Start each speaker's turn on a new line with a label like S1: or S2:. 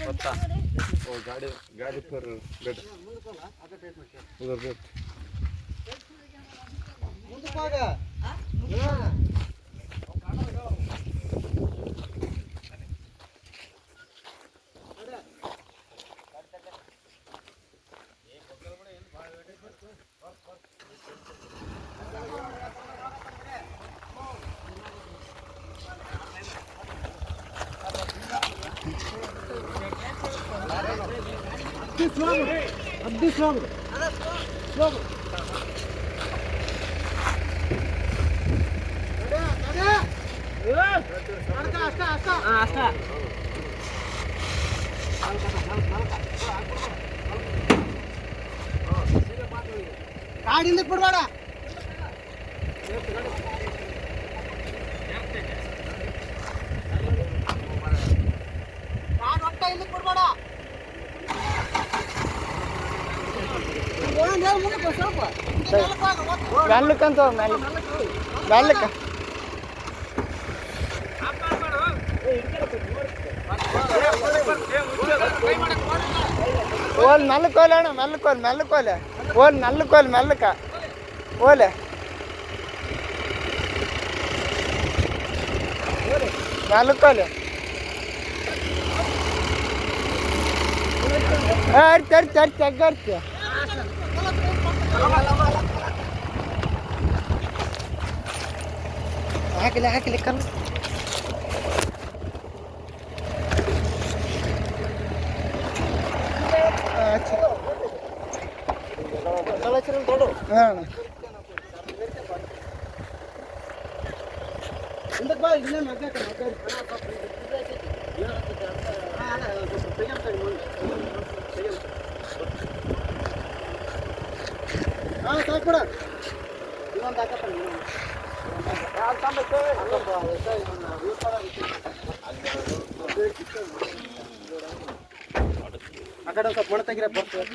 S1: पत्ता वो गाड़ी गाड़ी पर बेड उधर बेड
S2: अब्दी स्लोग स्लोग ಗಾಡಿಯಿಂದ ಬಿಡಬೇಡ ಗಾಡಿ ಒಟ್ಟ ಇಲ್ಲಿ ಬಿಡಬೇಡ ಮೆಲ್ಲಕ್ಕಂತ ಮೆಲ್ಲಕ್ಕ ಓಲ್ ಮೆಲ್ಲಕೋಲ ಅಣ್ಣ ಮೆಲ್ಲಕೋಲ ಓಲ್ ನಲ್ಲಕೋಲ್ ಮೆಲ್ಲಕ್ಕ ಓಲೆ ಮೆಲ್ಲಕೋಲ ತರ್ತಿ ತಗ್ಗರ್ತಿ ಹಾಕಿಲ್ಲ ಕಲ್ ಹಾಂ ಸಾಕ್ಬಿಡ ಇನ್ನೊಂದು ಹಾಕಪ್ಪ ಆ ಕಡೆ ಒಂದು ಸ್ವಲ್ಪ ಮಣ್ಣು ತೆಗಿರ ಬರ್ತದೆ